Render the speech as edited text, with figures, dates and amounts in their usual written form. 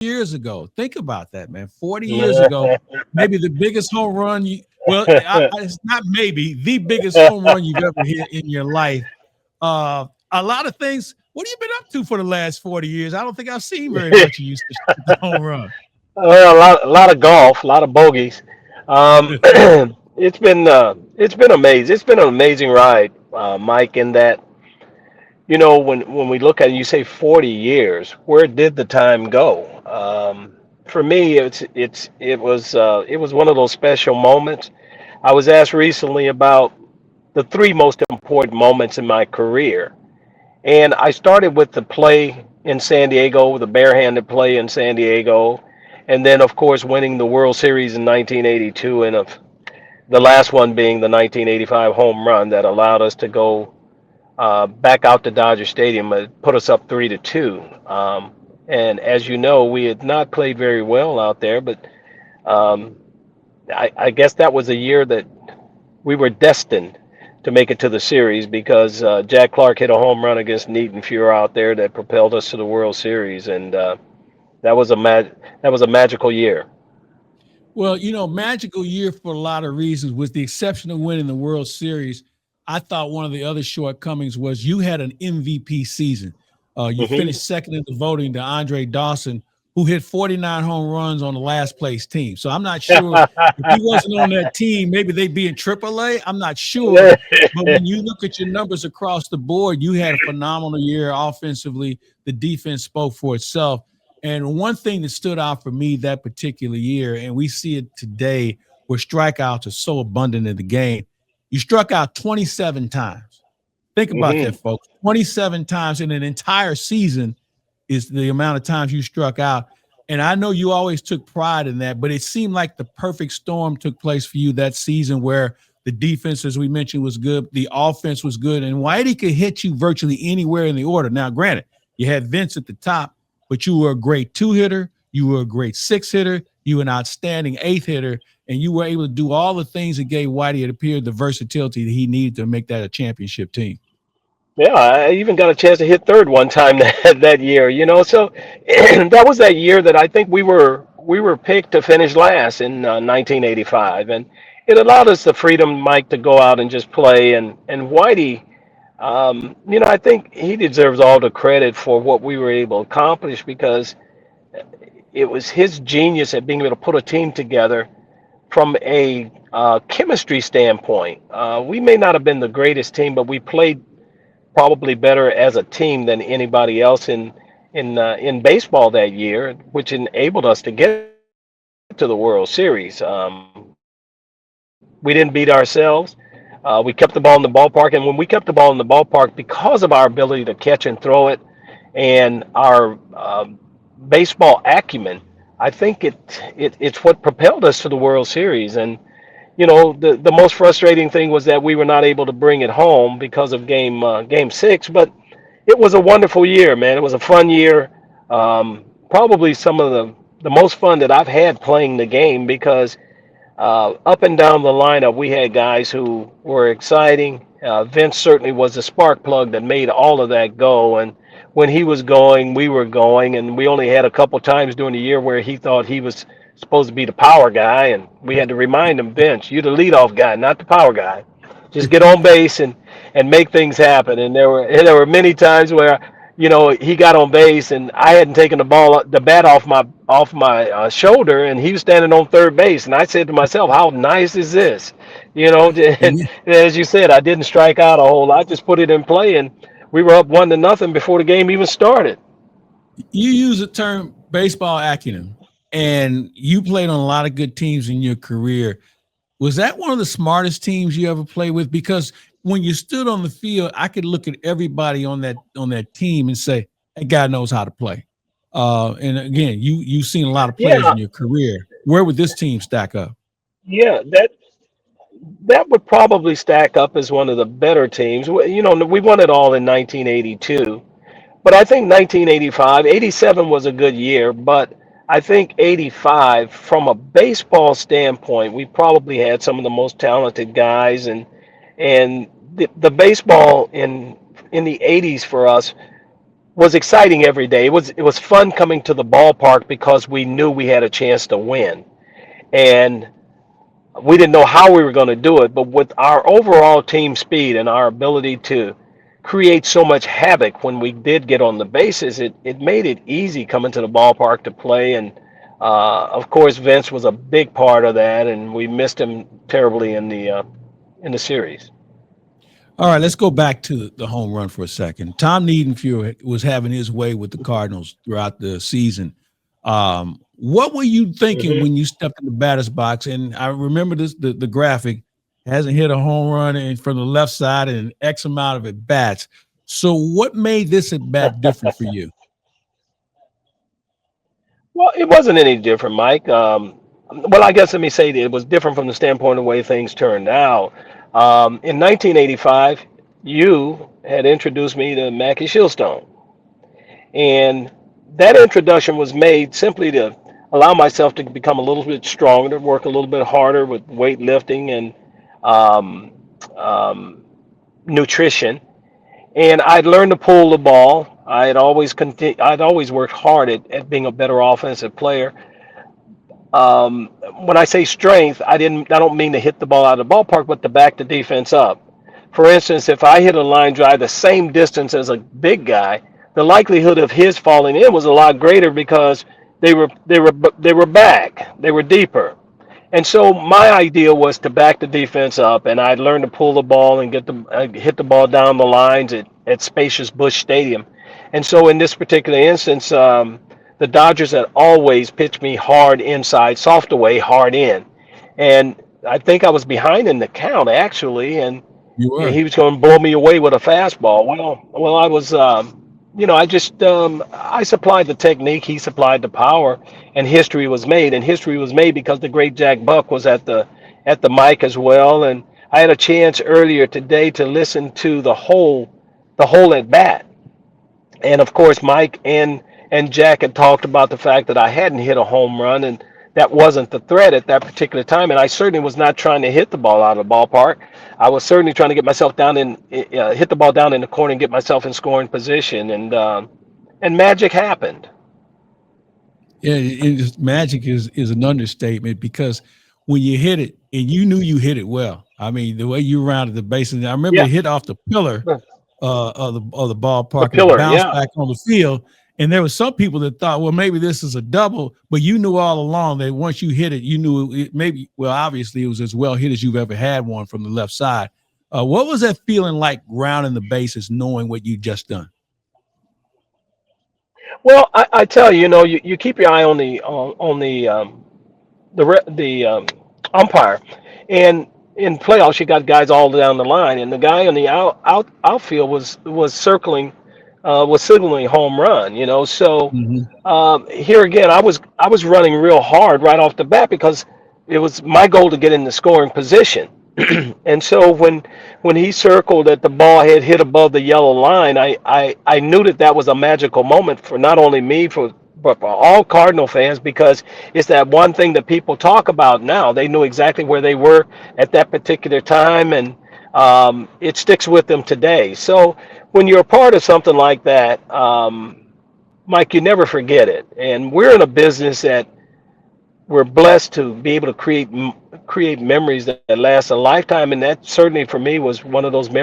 years ago. Think about that, man. 40 years ago, maybe the biggest home run it's not maybe the biggest home run you've ever hit in your life. A lot of things. What have you been up to for the last 40 years? I don't think I've seen very much of you since you hit the home run. Well, a lot of golf, a lot of bogeys. It's been amazing. It's been an amazing ride, Mike. In that, when we look at it, you say 40 years. Where did the time go? For me, it was one of those special moments. I was asked recently about the three most important moments in my career, and I started with the play in San Diego, the barehanded play in San Diego, and then of course winning the World Series in 1982, and the last one being the 1985 home run that allowed us to go back out to Dodger Stadium. It put us up 3-2. And as you know, we had not played very well out there, but um, I guess that was a year that we were destined to make it to the series because Jack Clark hit a home run against Neaton Fuhr out there that propelled us to the World Series, and that was a magical year. Well, magical year for a lot of reasons, with the exception of winning the World Series. I thought one of the other shortcomings was you had an MVP season. You Hmm. finished second in the voting to Andre Dawson, who hit 49 home runs on the last place team. So I'm not sure if he wasn't on that team, maybe they'd be in AAA. I'm not sure. But when you look at your numbers across the board, you had a phenomenal year offensively. The defense spoke for itself. And one thing that stood out for me that particular year, and we see it today, where strikeouts are so abundant in the game, you struck out 27 times. Think about that, Hmm. folks. 27 times in an entire season is the amount of times you struck out. And I know you always took pride in that, but it seemed like the perfect storm took place for you that season, where the defense, as we mentioned, was good, the offense was good, and Whitey could hit you virtually anywhere in the order. Now, granted, you had Vince at the top, but you were a great two hitter, you were a great six hitter, you were an outstanding eighth hitter, and you were able to do all the things that gave Whitey, it appeared, the versatility that he needed to make that a championship team. Yeah, I even got a chance to hit third one time that year. So that was that year that I think we were picked to finish last in 1985, and it allowed us the freedom, Mike, to go out and just play. And Whitey, I think he deserves all the credit for what we were able to accomplish because it was his genius at being able to put a team together from a chemistry standpoint. We may not have been the greatest team, but we played probably better as a team than anybody else in baseball that year, which enabled us to get to the World Series. We didn't beat ourselves. We kept the ball in the ballpark, and when we kept the ball in the ballpark, because of our ability to catch and throw it, and our baseball acumen, I think it's what propelled us to the World Series. And the most frustrating thing was that we were not able to bring it home because of game 6. But it was a wonderful year, man. It was a fun year. Probably some of the most fun that I've had playing the game because up and down the lineup, we had guys who were exciting. Vince certainly was the spark plug that made all of that go. And when he was going, we were going. And we only had a couple times during the year where he thought he was supposed to be the power guy. And we had to remind him, Vince, you're the leadoff guy, not the power guy. Just get on base and make things happen. And there were many times where he got on base and I hadn't taken the bat off my shoulder, and he was standing on third base, and I said to myself, "How nice is this?" And And as you said, I didn't strike out a whole lot, just put it in play, and we were up 1-0 before the game even started. you use the term baseball acumen, and you played on a lot of good teams in your career. Was that one of the smartest teams you ever played with? Because when you stood on the field, I could look at everybody on that team and say, that guy knows how to play. And again, you've seen a lot of players Yeah, in your career. Where would this team stack up? yeah, that would probably stack up as one of the better teams. We won it all in 1982. But I think 1985, 87 was a good year, but I think 85, from a baseball standpoint, we probably had some of the most talented guys, and the baseball in the 80s for us was exciting every day. It was fun coming to the ballpark because we knew we had a chance to win, and we didn't know how we were going to do it. But with our overall team speed and our ability to create so much havoc when we did get on the bases, it made it easy coming to the ballpark to play. And of course, Vince was a big part of that, and we missed him terribly in the series. All right, let's go back to the home run for a second. Tom Niedenfuhr was having his way with the Cardinals throughout the season. What were you thinking when Hmm. you stepped in the batter's box? And I remember this the graphic hasn't hit a home run from the left side in X amount of at bats. So what made this at bat different for you? Well, it wasn't any different, Mike. Well, I guess let me say that it was different from the standpoint of the way things turned out. In 1985, you had introduced me to Mackie Shieldstone, and that introduction was made simply to allow myself to become a little bit stronger, work a little bit harder with weightlifting and um, um, nutrition. And I'd learned to pull the ball. I'd always worked hard at being a better offensive player. Um, when I say strength, I don't mean to hit the ball out of the ballpark, but to back the defense up. For instance, if I hit a line drive the same distance as a big guy, the likelihood of his falling in was a lot greater because they were back, they were deeper. And so my idea was to back the defense up, and I'd learn to pull the ball and hit the ball down the lines at spacious Bush Stadium. And so in this particular instance, the Dodgers had always pitched me hard inside, soft away, hard in, and I think I was behind in the count actually, and You were. he was going to blow me away with a fastball. Well, I was, I just I supplied the technique, he supplied the power, and history was made. And history was made because the great Jack Buck was at the mic as well. And I had a chance earlier today to listen to the whole at bat, and of course Mike and Jack had talked about the fact that I hadn't hit a home run, and that wasn't the threat at that particular time. And I certainly was not trying to hit the ball out of the ballpark. I was certainly trying to get myself down hit the ball down in the corner and get myself in scoring position. And magic happened. Yeah, magic is an understatement because when you hit it and you knew you hit it well. I mean, the way you rounded the bases. I remember Yeah, it hit off the pillar of the the ballpark and it pillar. bounced Yeah. back on the field. And there was some people that thought, well, maybe this is a double, but you knew all along that once you hit it, you knew it maybe. Well, obviously, it was as well hit as you've ever had one from the left side. What was that feeling like rounding the bases, knowing what you just done? Well, I tell you, you keep your eye on the umpire, and in playoffs you got guys all down the line, and the guy on the outfield was signaling home run. So Hmm. here again, I was running real hard right off the bat because it was my goal to get in the scoring position. And so when he circled that the ball had hit above the yellow line, I knew that was a magical moment for not only me but for all Cardinal fans, because it's that one thing that people talk about now. They knew exactly where they were at that particular time, and it sticks with them today. So when you're a part of something like that, Mike, you never forget it. And we're in a business that we're blessed to be able to create memories that last a lifetime, and that certainly for me was one of those memories